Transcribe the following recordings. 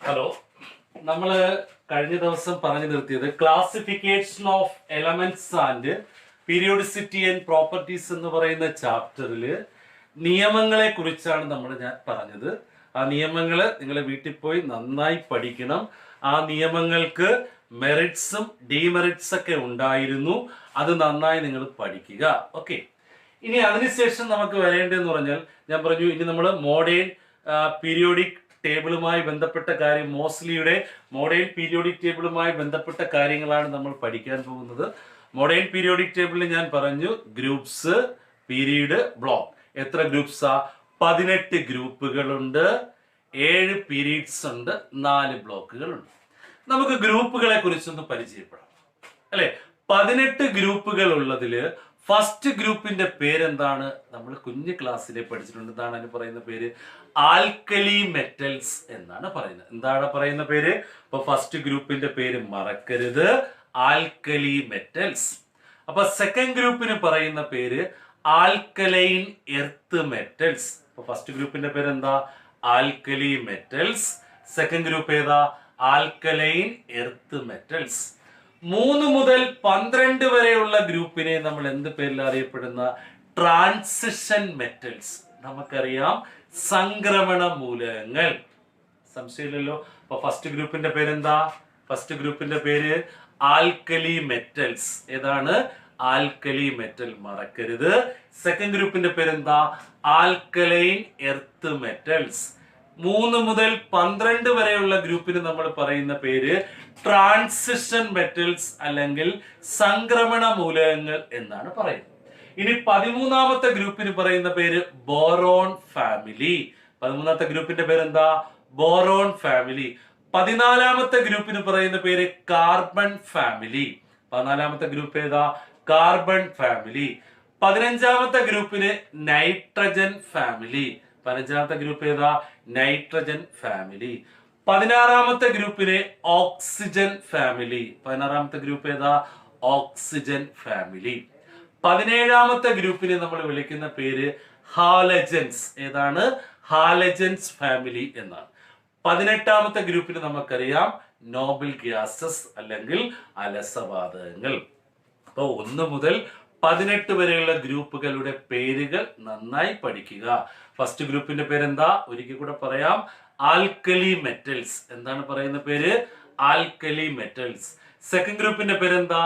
Hello, നമ്മൾ കഴിഞ്ഞ ദിവസം പറഞ്ഞു നിർത്തിയത് classification of elements and periodicity and properties എന്ന് പറയുന്ന ചാപ്റ്ററിൽ നിയമങ്ങളെ കുറിച്ചാണ് ഞാൻ പറഞ്ഞത്. ആ നിയമങ്ങൾ നിങ്ങൾ വീട്ടിൽ പോയി നന്നായി പഠിക്കണം. ആ നിയമങ്ങൾക്ക് മെറിറ്റ്സും ഡീമെറിറ്റ്സ് ഒക്കെ ഉണ്ടായിരുന്നു. അത് നന്നായി നിങ്ങൾ പഠിക്കുക. ഓക്കെ, ഇനി അതിനുശേഷം നമുക്ക് വരേണ്ടതെന്ന് പറഞ്ഞാൽ ഞാൻ പറഞ്ഞു, ഇനി നമ്മൾ മോഡേൺ പീരിയോഡിക് ടേബിളുമായി ബന്ധപ്പെട്ട കാര്യം, മോസ്ലിയുടെ മോഡേൺ പീരിയോഡിക് ടേബിളുമായി ബന്ധപ്പെട്ട കാര്യങ്ങളാണ് നമ്മൾ പഠിക്കാൻ പോകുന്നത്. മോഡേൺ പീരിയോഡിക് ടേബിളിൽ ഞാൻ പറഞ്ഞു ഗ്രൂപ്പ്സ്, പീരീഡ്, ബ്ലോക്ക്. എത്ര ഗ്രൂപ്പ്സാ? 18 ഗ്രൂപ്പുകളുണ്ട്, 7 പീരീഡ്സ് ഉണ്ട്, 4 ബ്ലോക്കുകളുണ്ട്. നമുക്ക് ഗ്രൂപ്പുകളെ കുറിച്ചൊന്ന് പരിചയപ്പെടാം അല്ലെ. 18 ഗ്രൂപ്പുകൾ ഉള്ളതില് ഫസ്റ്റ് ഗ്രൂപ്പിന്റെ പേരെന്താണ്? നമ്മൾ കുഞ്ഞു ക്ലാസ്സിലെ പഠിച്ചിട്ടുണ്ട്. എന്താണ് അതിന് പറയുന്ന പേര്? ആൽക്കലി മെറ്റൽസ് എന്നാണ് പറയുന്നത്. എന്താണ് പറയുന്ന പേര്? അപ്പൊ ഫസ്റ്റ് ഗ്രൂപ്പിന്റെ പേര് മറക്കരുത്, ആൽക്കലി മെറ്റൽസ്. അപ്പൊ സെക്കൻഡ് ഗ്രൂപ്പിന് പറയുന്ന പേര് ആൽക്കലൈൻ എർത്ത് മെറ്റൽസ്. അപ്പൊ ഫസ്റ്റ് ഗ്രൂപ്പിന്റെ പേര് എന്താ? Alkali metals. സെക്കൻഡ് ഗ്രൂപ്പ് ഏതാ? Alkaline earth metals. 3 മുതൽ 12 വരെയുള്ള ഗ്രൂപ്പിനെ നമ്മൾ എന്ത് പേരിൽ അറിയപ്പെടുന്ന? Transition metals. നമുക്കറിയാം, സംക്രമണ മൂലകങ്ങൾ. സംശയമില്ലല്ലോ. അപ്പൊ ഫസ്റ്റ് ഗ്രൂപ്പിന്റെ പേരെന്താ? ഫസ്റ്റ് ഗ്രൂപ്പിന്റെ പേര് ആൽക്കലി മെറ്റൽസ്. ഏതാണ്? ആൽക്കലി മെറ്റൽ, മറക്കരുത്. സെക്കൻഡ് ഗ്രൂപ്പിന്റെ പേരെന്താ? Alkaline earth metals. 3 മുതൽ 12 വരെയുള്ള ഗ്രൂപ്പിന് നമ്മൾ പറയുന്ന പേര് ട്രാൻസിഷൻ മെറ്റൽസ് അല്ലെങ്കിൽ സംക്രമണ മൂലകങ്ങൾ എന്നാണ് പറയുന്നത്. ഇനി 13ാമത്തെ ഗ്രൂപ്പിന് പറയുന്ന പേര് ബോറോൺ ഫാമിലി. 13ാമത്തെ ഗ്രൂപ്പിന്റെ പേരെന്താ? Boron family. 14ാമത്തെ ഗ്രൂപ്പിന് പറയുന്ന പേര് കാർബൺ ഫാമിലി. 14ാമത്തെ ഗ്രൂപ്പ് ഏതാ? Carbon family. 15ാമത്തെ ഗ്രൂപ്പിന് നൈട്രജൻ ഫാമിലി. 15ാമത്തെ ഗ്രൂപ്പ് ഏതാ? Nitrogen family. 16ാമത്തെ ഗ്രൂപ്പിന് ഓക്സിജൻ ഫാമിലി. 16ാമത്തെ ഗ്രൂപ്പ് ഏതാ? Oxygen family. 17ാമത്തെ ഗ്രൂപ്പിനെ നമ്മൾ വിളിക്കുന്ന പേര് ഹാലജൻസ്. ഏതാണ്? ഹാലജൻസ് ഫാമിലി എന്നാണ്. 18ാമത്തെ ഗ്രൂപ്പിന് നമുക്കറിയാം നോബൽ ഗ്യാസസ് അല്ലെങ്കിൽ അലസവാതകങ്ങൾ. അപ്പൊ 1 മുതൽ 18 വരെയുള്ള ഗ്രൂപ്പുകളുടെ പേരുകൾ നന്നായി പഠിക്കുക. ഫസ്റ്റ് ഗ്രൂപ്പിന്റെ പേരെന്താ? ഒരിക്കൽ കൂടെ പറയാം, ആൽക്കലി മെറ്റൽസ്. എന്താണ് പറയുന്ന പേര്? Alkali metals. സെക്കൻഡ് ഗ്രൂപ്പിന്റെ പേരെന്താ?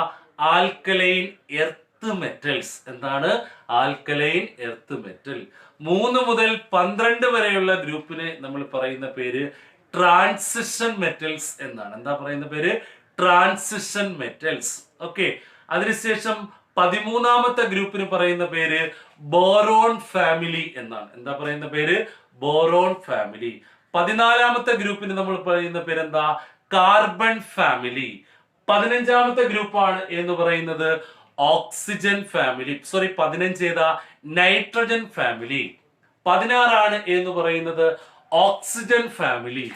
Alkaline earth metals. എന്താണ്? Alkaline earth metal. 3 മുതൽ 12 വരെയുള്ള ഗ്രൂപ്പിനെ നമ്മൾ പറയുന്ന പേര് ട്രാൻസിഷൻ മെറ്റൽസ് എന്നാണ്. എന്താ പറയുന്ന പേര്? Transition metals. ഓക്കെ, അതിനുശേഷം 13ാമത്തെ ഗ്രൂപ്പിന് പറയുന്ന പേര് ബോറോൺ ഫാമിലി എന്നാണ്. എന്താ പറയുന്ന പേര്? Boron family. 14ാമത്തെ ഗ്രൂപ്പിന് നമ്മൾ പറയുന്ന പേരെന്താ? Carbon family. 15ാമത്തെ ഗ്രൂപ്പാണ് എന്ന് പറയുന്നത് ഓക്സിജൻ ഫാമിലി. 15 ഏതാ? Nitrogen family. 16 ആണ് എന്ന് പറയുന്നത് ഓക്സിജൻ ഫാമിലി.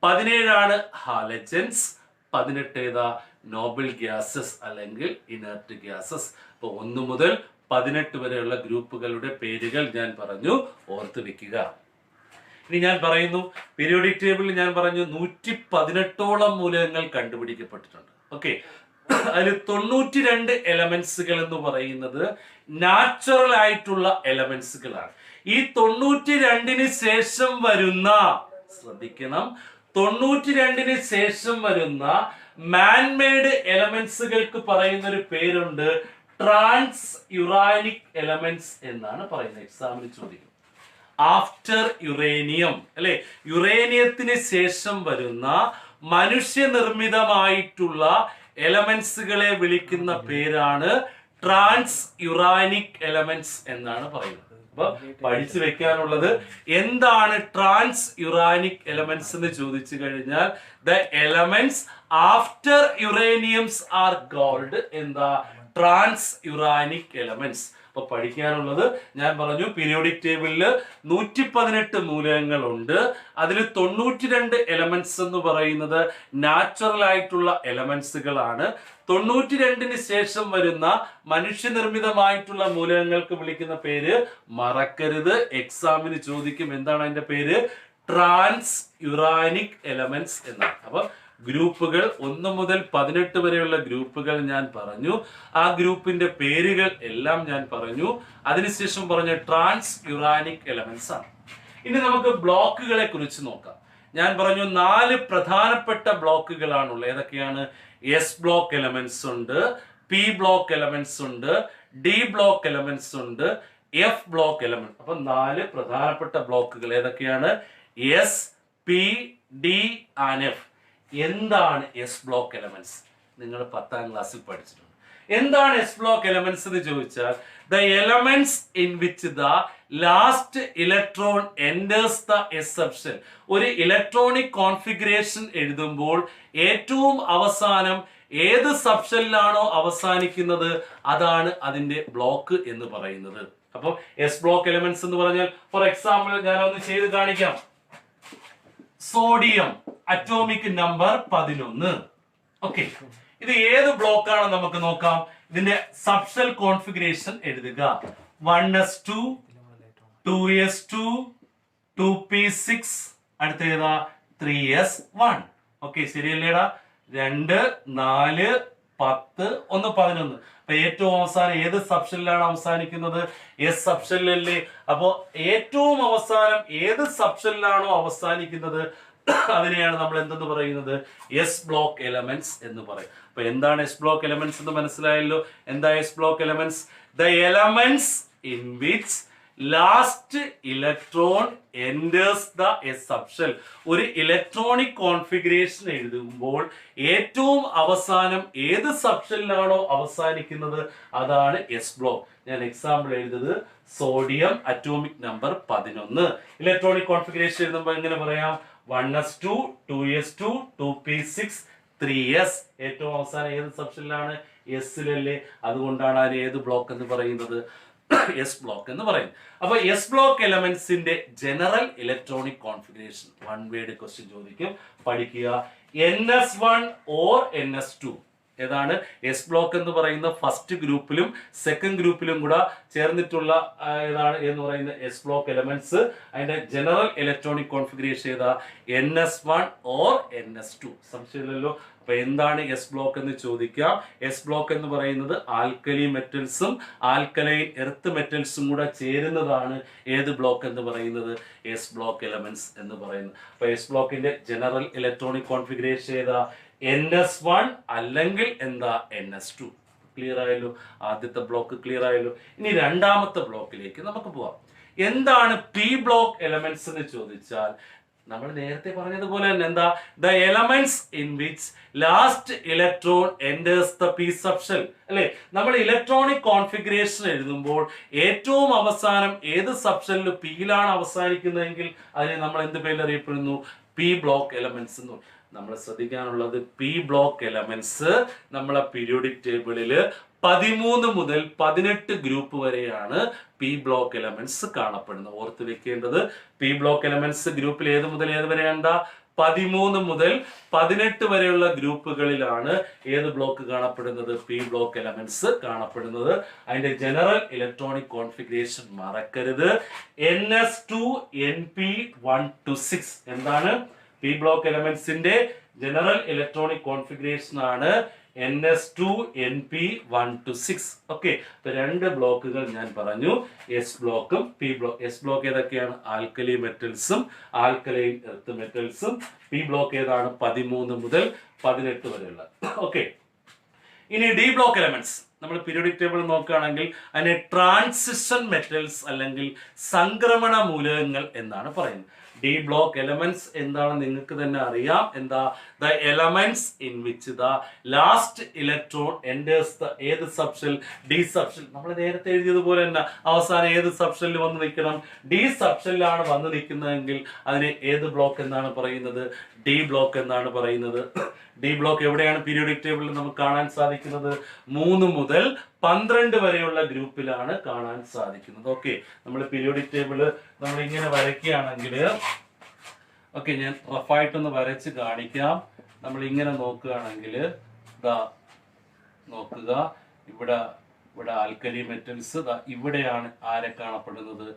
17 ആണ് ഹാലജൻസ്. 18 ഏതാ? നോബൽ ഗ്യാസസ് അല്ലെങ്കിൽ ഇനർട്ട് ഗ്യാസസ്. അപ്പൊ 1 മുതൽ 18 വരെയുള്ള ഗ്രൂപ്പുകളുടെ പേരുകൾ ഞാൻ പറഞ്ഞു, ഓർത്ത് വെക്കുക. ഇനി ഞാൻ പറയുന്നു, പീരിയോഡിക് ടേബിളിൽ ഞാൻ പറഞ്ഞു 118ഓളം മൂലകങ്ങൾ കണ്ടുപിടിക്കപ്പെട്ടിട്ടുണ്ട്. ഓക്കെ, അതിൽ 92 എലമെന്റ്സുകൾ എന്ന് പറയുന്നത് നാച്ചുറൽ ആയിട്ടുള്ള എലമെന്റ്സുകളാണ്. ഈ 92ന് ശേഷം വരുന്ന, ശ്രദ്ധിക്കണം, 92ന് ശേഷം വരുന്ന മാൻമെയ്ഡ് എലമെന്റ്സുകൾക്ക് പറയുന്ന ഒരു പേരുണ്ട്, ട്രാൻസ് യുറാനിക് എലമെന്റ്സ് എന്നാണ് പറയുന്നത്. എക്സാമിന് ചോദിക്കും. ആഫ്റ്റർ യുറേനിയം അല്ലെ, യുറേനിയത്തിന് ശേഷം വരുന്ന മനുഷ്യനിർമ്മിതമായിട്ടുള്ള എലമെന്റ്സുകളെ വിളിക്കുന്ന പേരാണ് ട്രാൻസ് യുറാനിക് എലമെന്റ്സ് എന്നാണ് പറയുന്നത്. അപ്പൊ പഠിച്ചു വെക്കാനുള്ളത് എന്താണ് ട്രാൻസ് യുറാനിക് എലമെന്റ്സ് എന്ന് ചോദിച്ചു കഴിഞ്ഞാൽ the elements after uraniums are called എന്താ? Transuranic elements. അപ്പൊ പഠിക്കാനുള്ളത് ഞാൻ പറഞ്ഞു, പീരിയോഡിക് ടേബിളില് 118 മൂലകങ്ങൾ ഉണ്ട്. അതിൽ 92 എലമെന്റ്സ് എന്ന് പറയുന്നത് നാച്ചുറൽ ആയിട്ടുള്ള എലമെന്റ്സുകളാണ്. 92ന് ശേഷം വരുന്ന മനുഷ്യനിർമ്മിതമായിട്ടുള്ള മൂലകങ്ങൾക്ക് വിളിക്കുന്ന പേര് മറക്കരുത്, എക്സാമിന് ചോദിക്കും. എന്താണ് അതിന്റെ പേര്? ട്രാൻസ് യുറാനിക് എലമെന്റ്സ് എന്നാണ്. അപ്പൊ ഗ്രൂപ്പുകൾ 1 മുതൽ 18 വരെയുള്ള ഗ്രൂപ്പുകൾ ഞാൻ പറഞ്ഞു. ആ ഗ്രൂപ്പിന്റെ പേരുകൾ എല്ലാം ഞാൻ പറഞ്ഞു. അതിനുശേഷം പറഞ്ഞ ട്രാൻസ് യുറാനിക് എലമെന്റ്സ് ആണ്. ഇനി നമുക്ക് ബ്ലോക്കുകളെ കുറിച്ച് നോക്കാം. ഞാൻ പറഞ്ഞു 4 പ്രധാനപ്പെട്ട ബ്ലോക്കുകളാണുള്ളത്. ഏതൊക്കെയാണ്? എസ് ബ്ലോക്ക് എലമെന്റ്സ് ഉണ്ട്, പി ബ്ലോക്ക് എലമെന്റ്സ് ഉണ്ട്, ഡി ബ്ലോക്ക് എലമെന്റ്സ് ഉണ്ട്, എഫ് ബ്ലോക്ക് എലമെന്റ്. അപ്പൊ 4 പ്രധാനപ്പെട്ട ബ്ലോക്കുകൾ ഏതൊക്കെയാണ്? S, P, D and F. എന്താണ് എസ് ബ്ലോക്ക് എലമെന്റ്സ്? നിങ്ങൾ 10ാം ക്ലാസ്സിൽ പഠിച്ചിട്ടുണ്ട്. എന്താണ് എസ് ബ്ലോക്ക് എലമെന്റ്സ് എന്ന് ചോദിച്ചാൽ the elements in which the last electron enters the S subshell. ഒരു ഇലക്ട്രോണിക് കോൺഫിഗറേഷൻ എഴുതുമ്പോൾ ഏറ്റവും അവസാനം ഏത് സബ്ഷെല്ലിലാണോ അവസാനിക്കുന്നത് അതാണ് അതിന്റെ ബ്ലോക്ക് എന്ന് പറയുന്നത്. അപ്പോൾ എസ് ബ്ലോക്ക് എലമെന്റ്സ് എന്ന് പറഞ്ഞാൽ ഫോർ എക്സാമ്പിൾ ഞാനൊന്ന് ചെയ്ത് കാണിക്കാം. Sodium atomic number 11. ഓക്കെ, ഇത് ഏത് ബ്ലോക്ക് ആണ് നമുക്ക് നോക്കാം. ഇതിന്റെ സബ്ഷെൽ കോൺഫിഗറേഷൻ എഴുതുക. 1s2, 2s2, 2p6, അടുത്ത ഏതാ 3s1. ഓക്കെ, ശരിയല്ലേടാ? 2, 4, 10, 1, 11. അപ്പൊ ഏറ്റവും അവസാനം ഏത് സബ്ഷെല്ലിലാണ് അവസാനിക്കുന്നത്? എസ് സബ്ഷെല്ലല്ലേ. അപ്പോ ഏറ്റവും അവസാനം ഏത് സബ്ഷെല്ലിലാണോ അവസാനിക്കുന്നത് അതിനെയാണ് നമ്മൾ എന്തെന്ന് പറയുന്നത്? എസ് ബ്ലോക്ക് എലമെന്റ്സ് എന്ന് പറയും. അപ്പൊ എന്താണ് എസ് ബ്ലോക്ക് എലമെന്റ്സ് എന്ന് മനസ്സിലായല്ലോ. എന്താ S block elements? The elements in which last electron enters the S subshell. ഒരു ഇലക്ട്രോണിക് കോൺഫിഗറേഷൻ എഴുതുമ്പോൾ ഏറ്റവും അവസാനം ഏത് സബ്ഷെല്ലിലാണോ അവസാനിക്കുന്നത് അതാണ് എസ് ബ്ലോക്ക്. ഞാൻ എക്സാമ്പിൾ എഴുതുന്നത് sodium atomic number 11. Electronic configuration എഴുതുമ്പോൾ എങ്ങനെ പറയാം? 1s2, 2s2, 2p6, 3s. ഏറ്റവും അവസാനം ഏത് സബ്ഷെല്ലിലാണ്? എസിലല്ലേ. അതുകൊണ്ടാണ് അതിന് ഏത് ബ്ലോക്ക് എന്ന് പറയുന്നത്? എസ് ബ്ലോക്ക് എന്ന് പറയും. അപ്പൊ എസ് ബ്ലോക്ക് എലമെന്റ്സിന്റെ general electronic configuration 1 word question ചോദിക്കും, പഠിക്കുക. NS1 or NS2. ഏതാണ് എസ് ബ്ലോക്ക് എന്ന് പറയുന്ന ഫസ്റ്റ് ഗ്രൂപ്പിലും സെക്കൻഡ് ഗ്രൂപ്പിലും കൂടെ ചേർന്നിട്ടുള്ള ഏതാണ് എന്ന് പറയുന്ന എസ് ബ്ലോക്ക് എലമെന്റ്സ്. അതിന്റെ ജനറൽ ഇലക്ട്രോണിക് കോൺഫിഗറേഷൻ ഏതാ? NS1 or NS2. സംശയമില്ലല്ലോ. അപ്പൊ എന്താണ് എസ് ബ്ലോക്ക് എന്ന് ചോദിക്കാം. എസ് ബ്ലോക്ക് എന്ന് പറയുന്നത് ആൽക്കലി മെറ്റൽസും ആൽക്കലൈൻ എർത്ത് മെറ്റൽസും കൂടെ ചേരുന്നതാണ് ഏത് ബ്ലോക്ക് എന്ന് പറയുന്നത്? എസ് ബ്ലോക്ക് എലമെന്റ്സ് എന്ന് പറയുന്നത്. അപ്പൊ എസ് ബ്ലോക്കിന്റെ ജനറൽ ഇലക്ട്രോണിക് കോൺഫിഗറേഷൻ ഏതാ? NS1 അല്ലെങ്കിൽ എന്താ? NS2. ക്ലിയർ ആയല്ലോ. ആദ്യത്തെ ബ്ലോക്ക് ക്ലിയർ ആയല്ലോ. ഇനി രണ്ടാമത്തെ ബ്ലോക്കിലേക്ക് നമുക്ക് പോവാം. എന്താണ് പി ബ്ലോക്ക് എലമെന്റ്സ് എന്ന് ചോദിച്ചാൽ നമ്മൾ നേരത്തെ പറഞ്ഞതുപോലെ തന്നെ എന്താ? The elements in which last electron enters the P subshell. അല്ലെ, നമ്മൾ ഇലക്ട്രോണിക് കോൺഫിഗറേഷൻ എഴുതുമ്പോൾ ഏറ്റവും അവസാനം ഏത് സബ്ഷെല്ലിൽ പിയിലാണ് അവസാനിക്കുന്നതെങ്കിൽ അതിനെ നമ്മൾ എന്ത് പേരിൽ അറിയപ്പെടുന്നു? പി ബ്ലോക്ക് എലമെന്റ്സ് എന്ന്. നമ്മൾ ശ്രദ്ധിക്കാനുള്ളത് പി ബ്ലോക്ക് എലമെന്റ്സ് നമ്മളെ പീരിയോഡിക് ടേബിളിൽ 13 മുതൽ 18 ഗ്രൂപ്പ് വരെയാണ് പി ബ്ലോക്ക് എലമെന്റ്സ് കാണപ്പെടുന്നത്. ഓർത്ത് വെക്കേണ്ടത് പി ബ്ലോക്ക് എലമെന്റ്സ് ഗ്രൂപ്പിൽ ഏത് മുതൽ ഏത് വരെയാണ്? 13 മുതൽ 18 വരെയുള്ള ഗ്രൂപ്പുകളിലാണ് ഏത് ബ്ലോക്ക് കാണപ്പെടുന്നത്? പി ബ്ലോക്ക് എലമെന്റ്സ് കാണപ്പെടുന്നത്. അതിന്റെ ജനറൽ ഇലക്ട്രോണിക് കോൺഫിഗറേഷൻ മറക്കരുത്. NS2 NP1 to 6. എന്താണ്? പി ബ്ലോക്ക് എലമെന്റ്സിന്റെ ജനറൽ ഇലക്ട്രോണിക് കോൺഫിഗറേഷൻ ആണ് NS2 NP1 to 6. ഓക്കെ, അപ്പൊ 2 ബ്ലോക്കുകൾ ഞാൻ പറഞ്ഞു, എസ് ബ്ലോക്കും പി ബ്ലോക്ക്. എസ് ബ്ലോക്ക് ഏതൊക്കെയാണ്? ആൽക്കലി മെറ്റൽസും ആൽക്കലൈൻ എർത്ത് മെറ്റൽസും. പി ബ്ലോക്ക് ഏതാണ്? 13 മുതൽ 18 വരെയുള്ള. ഓക്കെ, ഇനി ഡി ബ്ലോക്ക് എലമെന്റ്സ് നമ്മൾ പീരിയോഡിക് ടേബിൾ നോക്കുകയാണെങ്കിൽ അതിനെ ട്രാൻസിഷൻ മെറ്റൽസ് അല്ലെങ്കിൽ സംക്രമണ മൂലകങ്ങൾ എന്നാണ് പറയുന്നത്. ഡി ബ്ലോക്ക് എലമെന്റ്സ് എന്താണെന്ന് നിങ്ങൾക്ക് തന്നെ അറിയാം. എന്താ? The elements in which the last electron enters the ഏത് സബ്ഷെൽ? D subshell. നമ്മൾ നേരത്തെ എഴുതിയതുപോലെ തന്നെ അവസാനം ഏത് സബ്ഷെല്ലിൽ വന്ന് നിൽക്കണം? ഡി സബ്ഷെല്ലാണ് വന്ന് നിൽക്കുന്നതെങ്കിൽ അതിനെ ഏത് ബ്ലോക്ക് എന്നാണ് പറയുന്നത്? ഡി ബ്ലോക്ക് എന്നാണ് പറയുന്നത്. ഡി ബ്ലോക്ക് എവിടെയാണ് പീരിയോഡിക് ടേബിളിൽ നമുക്ക് കാണാൻ സാധിക്കുന്നത്? 3 മുതൽ 12 വരെയുള്ള ഗ്രൂപ്പിലാണ് കാണാൻ സാധിക്കുന്നത്. ഓക്കെ, നമ്മൾ പീരിയോഡിക് ടേബിള് നമ്മൾ ഇങ്ങനെ വരയ്ക്കുകയാണെങ്കിൽ, ഓക്കെ ഞാൻ റഫായിട്ടൊന്ന് വരച്ച് കാണിക്കാം. നമ്മൾ ഇങ്ങനെ നോക്കുകയാണെങ്കിൽ നോക്കുക, ഇവിടെ ആൽക്കലി മെറ്റൽസ്, ഇവിടെയാണ് ആരെ കാണപ്പെടുന്നത്?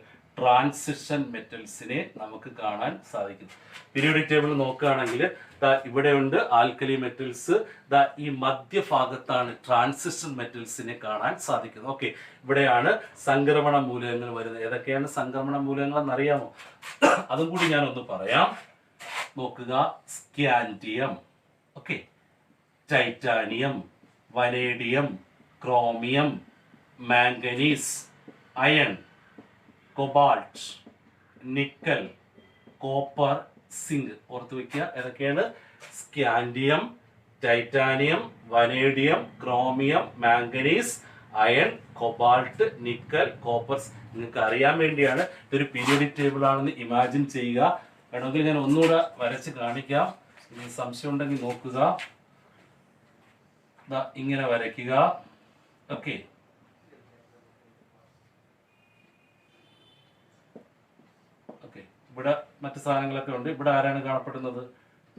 ട്രാൻസിഷൻ മെറ്റൽസിനെ നമുക്ക് കാണാൻ സാധിക്കും. പീരിയോഡിക് ടേബിൾ നോക്കുകയാണെങ്കിൽ ഇവിടെയുണ്ട് ആൽക്കലി മെറ്റൽസ്, ഈ മധ്യഭാഗത്താണ് ട്രാൻസിഷൻ മെറ്റൽസിനെ കാണാൻ സാധിക്കുന്നത്. ഓക്കെ, ഇവിടെയാണ് സംക്രമണ മൂലകങ്ങൾ വരുന്നത്. ഏതൊക്കെയാണ് സംക്രമണ മൂലകങ്ങൾ എന്നറിയാമോ? അതും കൂടി ഞാനൊന്ന് പറയാം. നോക്കുക, scandium, okay, titanium, vanadium, chromium, manganese, iron, cobalt, nickel, copper, zinc. ഓർത്ത് വെക്കുക, ഏതൊക്കെയാണ്? Scandium, titanium, vanadium, chromium, manganese, iron, cobalt, nickel, copper. നിങ്ങൾക്ക് അറിയാൻ വേണ്ടിയാണ്. ഇതൊരു പീരിയോഡിക് ടേബിൾ ആണെന്ന് ഇമാജിൻ ചെയ്യുക. വേണമെങ്കിൽ ഞാൻ ഒന്നുകൂടെ വരച്ച് കാണിക്കാം. ഇനി സംശയം ഉണ്ടെങ്കിൽ നോക്കുക. ഇങ്ങനെ വരയ്ക്കുക. ഓക്കെ, ഇവിടെ മറ്റു സാധനങ്ങളൊക്കെ ഉണ്ട്. ഇവിടെ ആരാണ് കാണപ്പെടുന്നത്?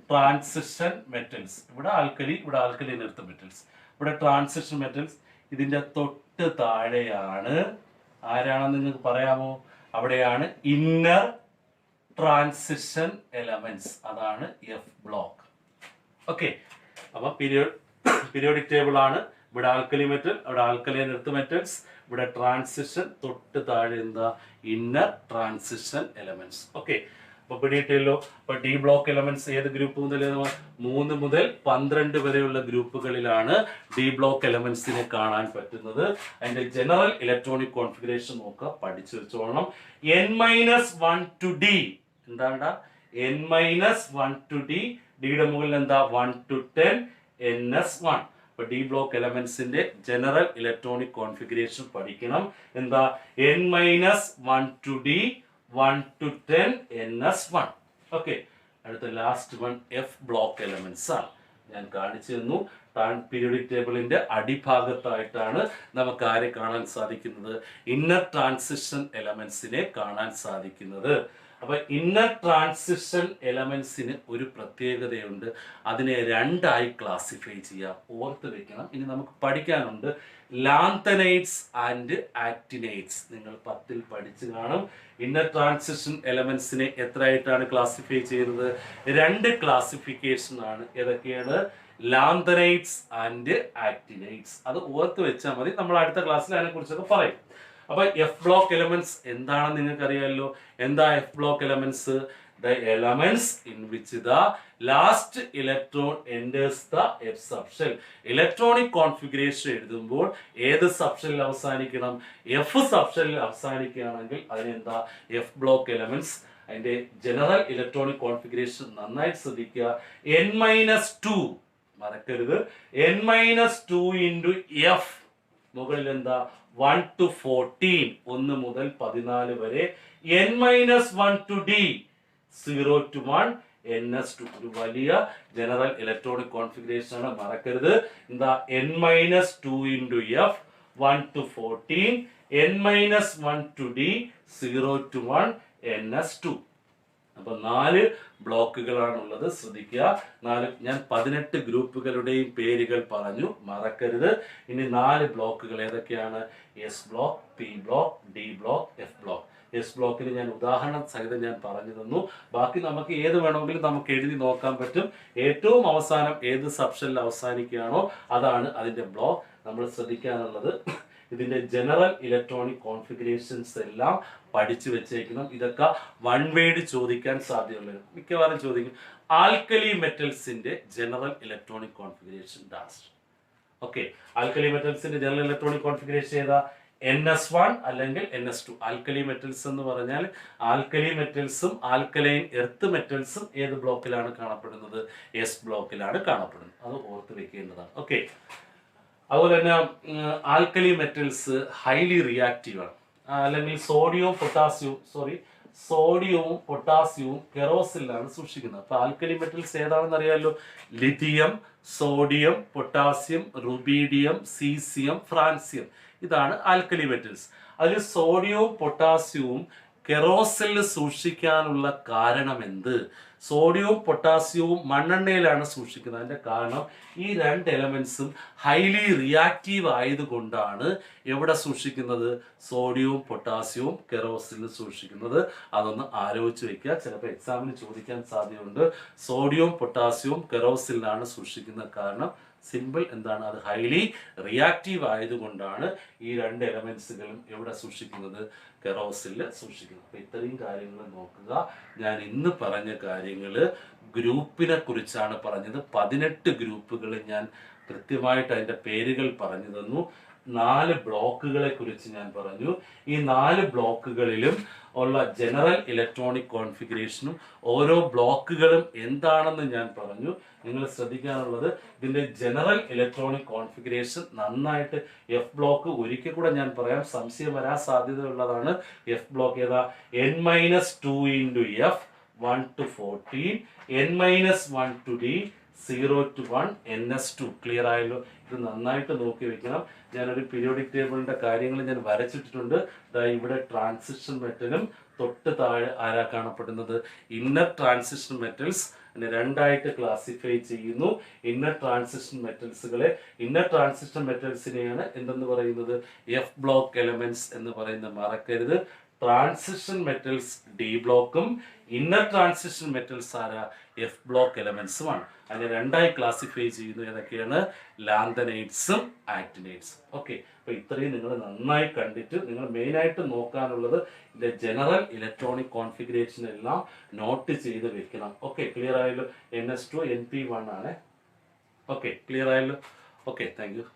Transition metals. ഇവിടെ ആൽക്കലി, ഇവിടെ ആൽക്കലി എർത്ത് മെറ്റൽസ്, ഇവിടെ ട്രാൻസിഷൻ മെറ്റൽസ്. ഇതിന്റെ തൊട്ട് താഴെയാണ് ആരാണെന്ന് നിങ്ങൾക്ക് പറയാമോ? അവിടെയാണ് ഇന്നർ ട്രാൻസിഷൻ എലമെന്റ്സ്. അതാണ് എഫ് ബ്ലോക്ക്. ഓക്കെ, അപ്പൊ പീരിയോഡിക് ടേബിൾ ആണ്. ഇവിടെ ആൽക്കലി മെറ്റൽ, അവിടെ ആൽക്കലൈൻ എർത്ത് മെറ്റൽസ്, ഇവിടെ ട്രാൻസിഷൻ, തൊട്ട് താഴെ എന്താ? Inner transition elements. ഓക്കെ, അപ്പൊ പിടിയിട്ടല്ലോ. അപ്പൊ ഡി ബ്ലോക്ക് എലമെന്റ്സ് ഏത് ഗ്രൂപ്പ് മുതൽ? 3 മുതൽ 12 വരെയുള്ള ഗ്രൂപ്പുകളിലാണ് ഡി ബ്ലോക്ക് എലമെന്റ്സിനെ കാണാൻ പറ്റുന്നത്. അതിന്റെ ജനറൽ ഇലക്ട്രോണിക് കോൺഫിഗറേഷൻ നോക്കുക, പഠിച്ചു വെച്ചോളണം. n-1 to d. എന്താണ്ടാ? n-1 to d. ഡിയുടെ മുകളിൽ എന്താ? 1 to 10 ns1. അപ്പൊ ഡി ബ്ലോക്ക് എലമെന്റ്സിന്റെ ജനറൽ ഇലക്ട്രോണിക് കോൺഫിഗറേഷൻ പഠിക്കണം. എന്താ? n-1 to d, 1 to 10 ns1. Okay, അടുത്ത last one F block elements ആണ്. ഞാൻ കാണിച്ചു തന്നു. പീരിയോഡിക് ടേബിളിന്റെ അടിഭാഗത്തായിട്ടാണ് നമുക്ക് ആരെ കാണാൻ സാധിക്കുന്നത്? ഇന്നർ ട്രാൻസിഷൻ എലമെന്റ്സിനെ കാണാൻ സാധിക്കുന്നത്. അപ്പൊ ഇന്നർ ട്രാൻസിഷൻ എലമെന്റ്സിന് ഒരു പ്രത്യേകതയുണ്ട്. അതിനെ 2ആയി ക്ലാസിഫൈ ചെയ്യാം. ഓർത്ത് വെക്കണം. ഇനി നമുക്ക് പഠിക്കാനുണ്ട് ലാന്തനൈറ്റ്സ് ആൻഡ് ആക്ടിനൈറ്റ്സ്. നിങ്ങൾ 10ൽ പഠിച്ചു കാണും. ഇന്നർ ട്രാൻസിഷൻ എലമെന്റ്സിനെ എത്രയായിട്ടാണ് ക്ലാസിഫൈ ചെയ്യുന്നത്? 2 ക്ലാസിഫിക്കേഷൻ ആണ്. ഏതൊക്കെയാണ്? Lanthanides and actinides. അത് ഓർത്ത് വെച്ചാൽ മതി. നമ്മൾ അടുത്ത ക്ലാസ്സിൽ അതിനെ കുറിച്ചൊക്കെ പറയും. അപ്പൊ എഫ് ബ്ലോക്ക് എലമെന്റ്സ് എന്താണെന്ന് നിങ്ങൾക്ക് അറിയാമല്ലോ. എന്താ F block elements? The elements in which the last electron enters the F subshell. Electronic configuration എഴുതുമ്പോൾ ഏത് സബ്ഷെല്ലിൽ അവസാനിക്കണം? എഫ് സബ്ഷെല്ലിൽ അവസാനിക്കുകയാണെങ്കിൽ അതിനെന്താ? F block elements. അതിന്റെ ജനറൽ ഇലക്ട്രോണിക് കോൺഫിഗറേഷൻ നന്നായിട്ട് ശ്രദ്ധിക്കുക. n-2 മറക്കരുത്. n-2 into F. മുകളിൽ എന്താ? 1 to 14, 1 മുതൽ 14 വരെ. n-1 to d, 0 to 1, ns2. ഒരു വലിയ ജനറൽ ഇലക്ട്രോണിക് കോൺഫിഗറേഷൻ ആണ്, മറക്കരുത്. എന്താ? n-2 into F, 1 to 14, n-1 to d, 0 to 1, ns2. അപ്പൊ 4 ബ്ലോക്കുകളാണുള്ളത്. ശ്രദ്ധിക്കുക. ഞാൻ 18 ഗ്രൂപ്പുകളുടെയും പേരുകൾ പറഞ്ഞു, മറക്കരുത്. ഇനി 4 ബ്ലോക്കുകൾ ഏതൊക്കെയാണ്? S block, P block, D block, F block. S ബ്ലോക്കിന് ഞാൻ ഉദാഹരണം സഹിതം ഞാൻ പറഞ്ഞു തന്നു. ബാക്കി നമുക്ക് ഏത് വേണമെങ്കിലും നമുക്ക് എഴുതി നോക്കാൻ പറ്റും. ഏറ്റവും അവസാനം ഏത് സബ്ഷെല്ലിൽ അവസാനിക്കുകയാണോ അതാണ് അതിന്റെ ബ്ലോക്ക്. നമ്മൾ ശ്രദ്ധിക്കാനുള്ളത് ഇതിന്റെ ജനറൽ ഇലക്ട്രോണിക് കോൺഫിഗറേഷൻസ് എല്ലാം പഠിച്ചു വെച്ചേക്കണം. ഇതൊക്കെ 1 വേർഡ് ചോദിക്കാൻ സാധ്യതയുള്ളത്. മിക്കവാറും ചോദിക്കും ആൽക്കലി മെറ്റൽസിന്റെ general electronic configuration dash. Okay, alkali മെറ്റൽസിന്റെ ജനറൽ ഇലക്ട്രോണിക് കോൺഫിഗറേഷൻ ഏതാ? ns1 അല്ലെങ്കിൽ ns2. ആൽക്കലി മെറ്റൽസ് എന്ന് പറഞ്ഞാൽ ആൽക്കലി മെറ്റൽസും ആൽക്കലൈൻ എർത്ത് മെറ്റൽസും ഏത് ബ്ലോക്കിലാണ് കാണപ്പെടുന്നത്? എസ് ബ്ലോക്കിലാണ് കാണപ്പെടുന്നത്. അത് ഓർത്ത് വെക്കേണ്ടതാണ്. ഓക്കെ, അതുപോലെ തന്നെ ആൽക്കലി മെറ്റൽസ് ഹൈലി റിയാക്റ്റീവ് ആണ്. അല്ലെങ്കിൽ സോഡിയവും പൊട്ടാസ്യവും കെറോസിലാണ് സൂക്ഷിക്കുന്നത്. അപ്പൊ ആൽക്കലി മെറ്റൽസ് ഏതാണെന്ന് അറിയാമല്ലോ. Lithium, sodium, potassium, rubidium, caesium, francium. ഇതാണ് ആൽക്കലി മെറ്റൽസ്. അതിൽ സോഡിയവും പൊട്ടാസ്യവും കെറോസിൽ സൂക്ഷിക്കാനുള്ള കാരണം എന്ത്? സോഡിയവും പൊട്ടാസ്യവും മണ്ണെണ്ണയിലാണ് സൂക്ഷിക്കുന്നത്. അതിന്റെ കാരണം ഈ രണ്ട് എലമെന്റ്സും ഹൈലി റിയാക്റ്റീവ് ആയതുകൊണ്ടാണ് എവിടെ സൂക്ഷിക്കുന്നത്? സോഡിയവും പൊട്ടാസ്യവും കെറോസിൽ സൂക്ഷിക്കുന്നത്. അതൊന്ന് ആലോചിച്ച് വെക്കുക, ചിലപ്പോൾ എക്സാമിന് ചോദിക്കാൻ സാധ്യതയുണ്ട്. സോഡിയവും പൊട്ടാസ്യവും കെറോസിലാണ് സൂക്ഷിക്കുന്ന കാരണം സിമ്പിൾ എന്താണ്? അത് ഹൈലി റിയാക്റ്റീവ് ആയതുകൊണ്ടാണ് ഈ രണ്ട് എലമെന്റ്സുകളും എവിടെ സൂക്ഷിക്കുന്നത്? കെറോസിൽ സൂക്ഷിക്കുന്നത്. അപ്പൊ ഇത്രയും കാര്യങ്ങൾ നോക്കുക. ഞാൻ ഇന്ന് പറഞ്ഞ കാര്യങ്ങൾ ഗ്രൂപ്പിനെ കുറിച്ചാണ് പറഞ്ഞത്. 18 ഗ്രൂപ്പുകൾ ഞാൻ കൃത്യമായിട്ട് അതിന്റെ പേരുകൾ പറഞ്ഞു തന്നു. 4 ബ്ലോക്കുകളെ കുറിച്ച് ഞാൻ പറഞ്ഞു. ഈ 4 ബ്ലോക്കുകളിലും ഉള്ള ജനറൽ ഇലക്ട്രോണിക് കോൺഫിഗറേഷനും ഓരോ ബ്ലോക്കുകളും എന്താണെന്ന് ഞാൻ പറഞ്ഞു. നിങ്ങൾ ശ്രദ്ധിക്കാനുള്ളത് ഇതിന്റെ ജനറൽ ഇലക്ട്രോണിക് കോൺഫിഗറേഷൻ നന്നായിട്ട് എഫ് ബ്ലോക്ക് ഒരിക്കൽ കൂടെ ഞാൻ പറയാം, സംശയം വരാൻ സാധ്യതയുള്ളതാണ്. എഫ് ബ്ലോക്ക് ഏതാ? n-2 into f 1 to 14, n-1 to d 0 to 1, ns2. Clear ആയല്ലോ? ഇത് നന്നായിട്ട് നോക്കി വെക്കണം. ഞാനൊരു പീരിയോഡിക് ടേബിളിന്റെ കാര്യങ്ങൾ ഞാൻ വരച്ചിട്ടുണ്ട്. ഇവിടെ ട്രാൻസിഷൻ മെറ്റലും തൊട്ട് താഴെ ആരാ കാണപ്പെടുന്നത്? ഇന്നർ ട്രാൻസിഷൻ മെറ്റൽസ് രണ്ടായിട്ട് ക്ലാസിഫൈ ചെയ്യുന്നു. ഇന്നർ ട്രാൻസിഷൻ മെറ്റൽസിനെയാണ് എന്തെന്ന് പറയുന്നത്? എഫ് ബ്ലോക്ക് എലമെന്റ്സ് എന്ന് പറയുന്നത് മറക്കരുത്. ട്രാൻസിഷൻ മെറ്റൽസ് ഡി ബ്ലോക്കും ഇന്നർ ട്രാൻസിഷൻ മെറ്റൽസ് ആരാ? എഫ് ബ്ലോക്ക് എലമെന്റ്സുമാണ്. അതിനെ രണ്ടായി ക്ലാസിഫൈ ചെയ്യുന്നു. ഏതൊക്കെയാണ്? ലാന്തനൈറ്റ്സും ആക്ടിനൈറ്റ്സും. ഓക്കെ, അപ്പൊ ഇത്രയും നിങ്ങൾ നന്നായി കണ്ടിട്ട് നിങ്ങൾ മെയിൻ ആയിട്ട് നോക്കാനുള്ളത് ഇതിന്റെ ജനറൽ ഇലക്ട്രോണിക് കോൺഫിഗറേഷൻ എല്ലാം നോട്ട് ചെയ്ത് വെക്കണം. ഓക്കെ, ക്ലിയർ ആയല്ലോ? ns2 np1 ആണ്. ഓക്കെ, ക്ലിയർ ആയല്ലോ? Okay, thank you.